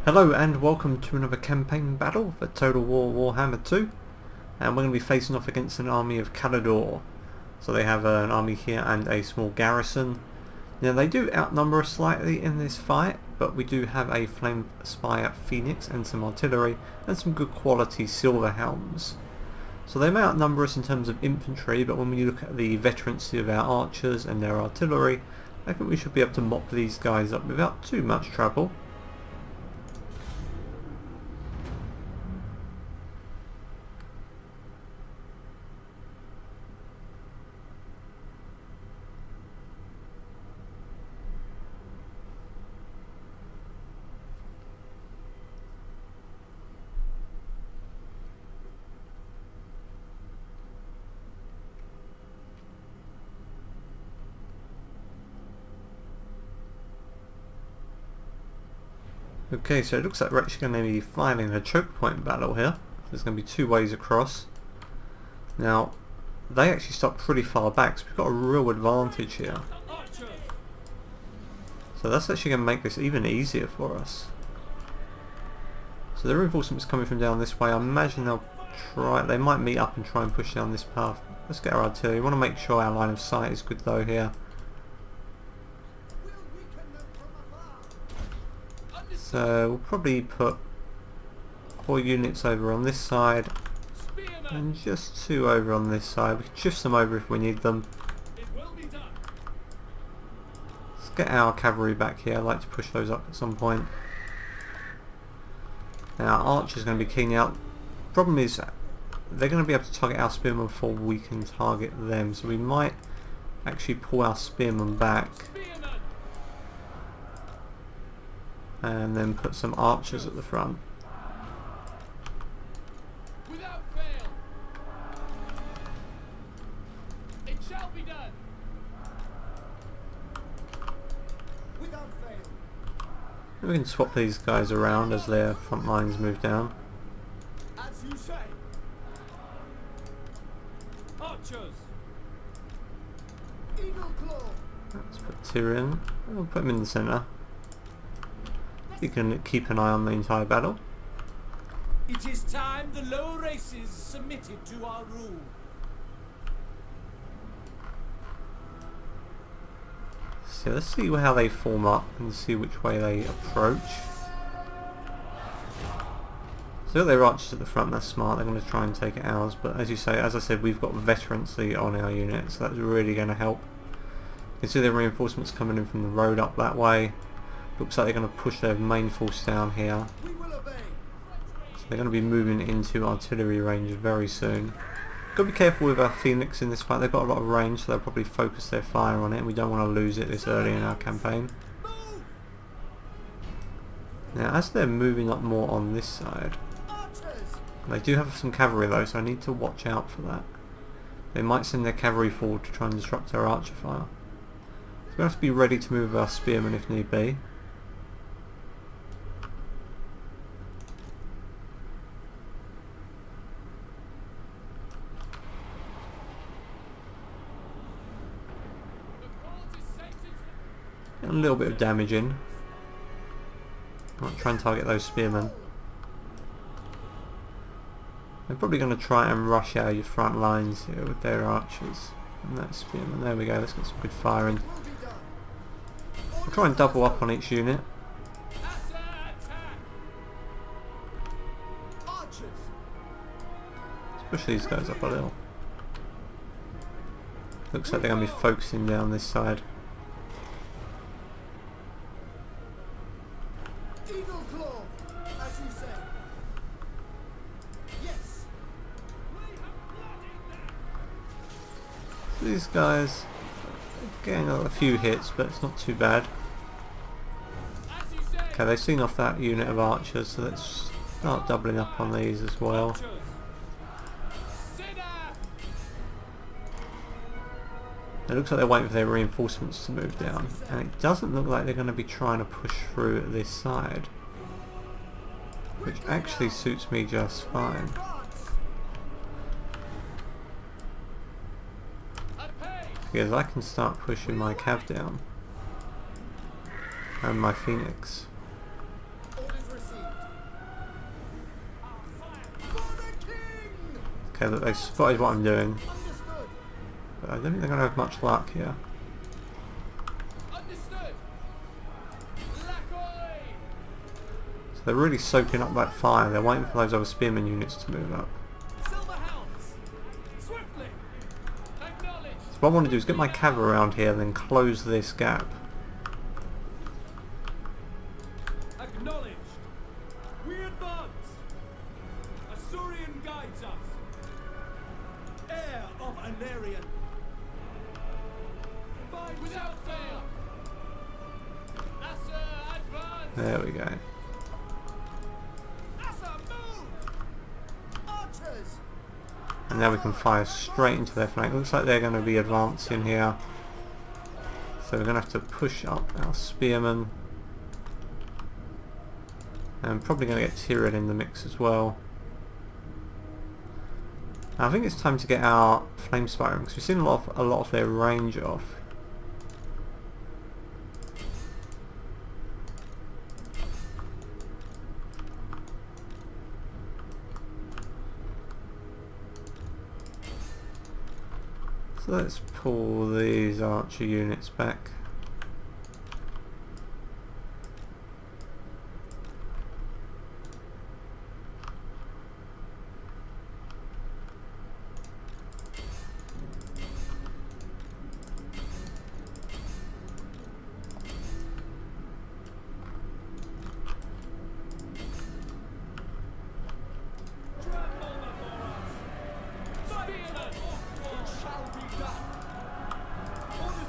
Hello and welcome to another campaign battle for Total War Warhammer 2, and we're going to be facing off against an army of Caledor. So they have an army here and a small garrison. Now they do outnumber us slightly in this fight, but we do have a Flame Spire Phoenix and some artillery and some good quality silver helms. So they may outnumber us in terms of infantry, but when we look at the veterancy of our archers and their artillery, I think we should be able to mop these guys up without too much trouble. Okay, so it looks like we're actually going to be fighting a choke point battle here. There's going to be two ways across. Now, they actually stop pretty far back, so we've got a real advantage here. So that's actually going to make this even easier for us. So the reinforcements coming from down this way, I imagine they might meet up and try and push down this path. Let's get our artillery. We want to make sure our line of sight is good though here. So we'll probably put 4 units over on this side and just 2 over on this side. We can shift them over if we need them. Let's get our cavalry back here. I'd like to push those up at some point. Now our archer's going to be keen out. Problem is they're going to be able to target our spearmen before we can target them, so we might actually pull our spearmen back and then put some archers at the front. Without fail. It shall be done. Without fail. We can swap these guys around as their front lines move down. As you say. Archers. Eagle claw. Let's put Tyrion. We'll put him in the centre. You can keep an eye on the entire battle. It is time the low races submitted to our rule. So let's see how they form up and see which way they approach. So their archers at the front, that's smart, they're going to try and take it ours, but as I said, we've got veterancy on our unit, so that's really going to help. You can see the reinforcements coming in from the road up that way. Looks like they're going to push their main force down here. So they're going to be moving into artillery range very soon. Got to be careful with our Phoenix in this fight. They've got a lot of range, so they'll probably focus their fire on it, and we don't want to lose it this early in our campaign. Now, as they're moving up more on this side, they do have some cavalry though, so I need to watch out for that. They might send their cavalry forward to try and disrupt our archer fire. So we have to be ready to move our spearmen if need be. A little bit of damage in. I'll try and target those spearmen. They're probably going to try and rush out your front lines here with their archers and that spearman. There we go, let's get some good firing. We'll try and double up on each unit. Let's push these guys up a little. Looks like they're going to be focusing down this side. These guys are getting a few hits, but it's not too bad. Okay, they've seen off that unit of archers, so let's start doubling up on these as well. It looks like they're waiting for their reinforcements to move down, and it doesn't look like they're going to be trying to push through this side, which actually suits me just fine. Because I can start pushing my cav down and my Phoenix. Orders received. Okay, look, they spotted what I'm doing. Understood. But I don't think they're going to have much luck here. Understood. Lacoy. So they're really soaking up that fire. They're waiting for those other spearman units to move up. Silver hounds. Swiftly. Acknowledged. So what I want to do is get my cav around here and then close this gap. Acknowledged. We advance. Asurian guides us. Heir of Anarian. Fight without fail. Asa advance. There we go. Asa move. Archers. And now we can fire straight into their flank. Looks like they're going to be advancing here. So we're going to have to push up our spearmen. And probably going to get Tyrion in the mix as well. I think it's time to get our flame spiring because we've seen a lot of their range off. So let's pull these archer units back.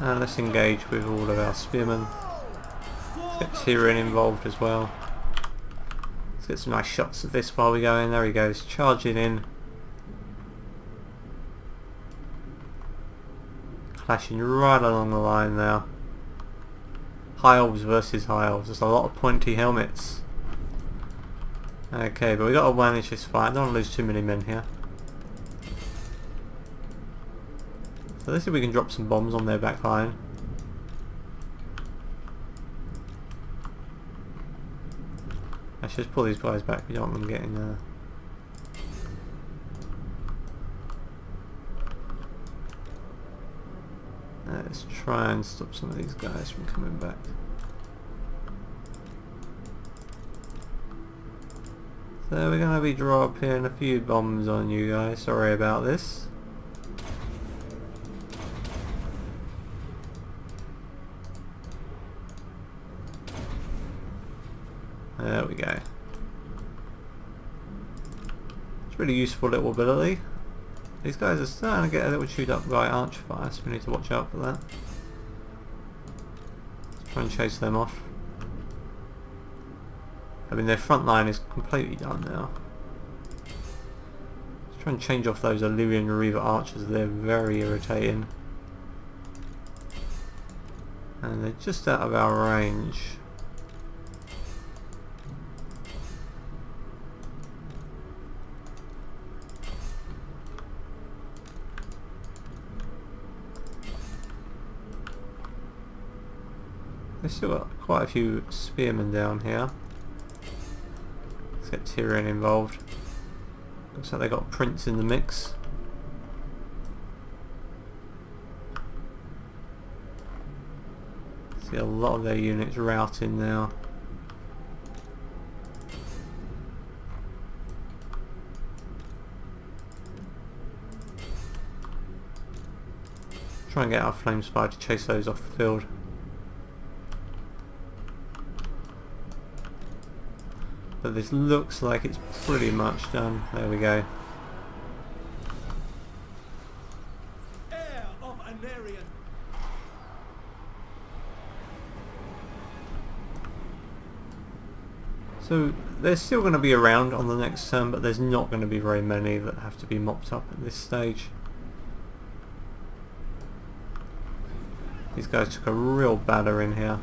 And let's engage with all of our spearmen. Let's get Tyrion involved as well. Let's get some nice shots of this while we go in. There he goes, charging in. Clashing right along the line now. High elves versus high elves. There's a lot of pointy helmets. Okay, but we got to manage this fight. I don't want to lose too many men here. So let's see if we can drop some bombs on their back line. Let's just pull these guys back, we don't want them getting let's try and stop some of these guys from coming back. So we're going to be dropping a few bombs on you guys, sorry about this. There we go. It's a really useful little ability. These guys are starting to get a little chewed up by archer fire, so we need to watch out for that. Let's try and chase them off. I mean, their front line is completely done now. Let's try and change off those Illyrian Reaver archers, they're very irritating. And they're just out of our range. They've still got quite a few spearmen down here. Let's get Tyrion involved. Looks like they got Prince in the mix. See a lot of their units routing now. Try and get our flame spire to chase those off the field. But this looks like it's pretty much done. There we go. Heir of Anarian. So they're still going to be around on the next turn, but there's not going to be very many that have to be mopped up at this stage. These guys took a real batter in here.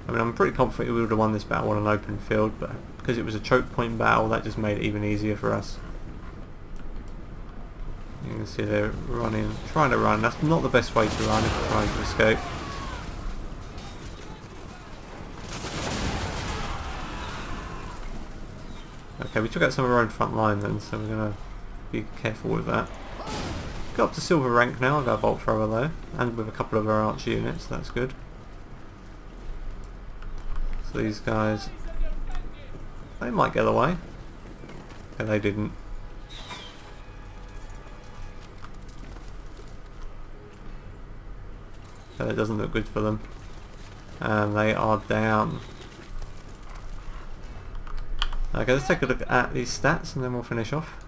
I mean, I'm pretty confident we would have won this battle on an open field, but because it was a choke point battle, that just made it even easier for us. You can see they're running, trying to run. That's not the best way to run if you're trying to escape. Okay, we took out some of our own front line then, so we're going to Be careful with that. Got up to silver rank now. I got a bolt thrower though, and with a couple of our archer units. That's good. So these guys, they might get away. Okay, they didn't. So it doesn't look good for them. And they are down. Okay, let's take a look at these stats and then we'll finish off.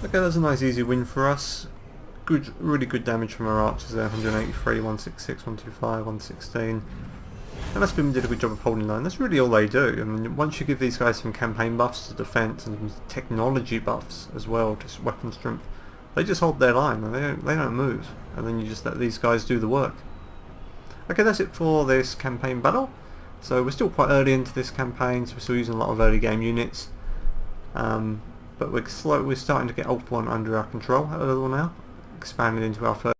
Okay, that's a nice easy win for us. Good, really good damage from our archers there. 183, 166, 125, 116. And that's been did a good job of holding line. That's really all they do. I mean, once you give these guys some campaign buffs to defense and some technology buffs as well, just weapon strength, they just hold their line and they don't move. And then you just let these guys do the work. Okay, that's it for this campaign battle. So we're still quite early into this campaign, so we're still using a lot of early game units. But we're starting to get Alt 1 under our control a little now, expanding into our first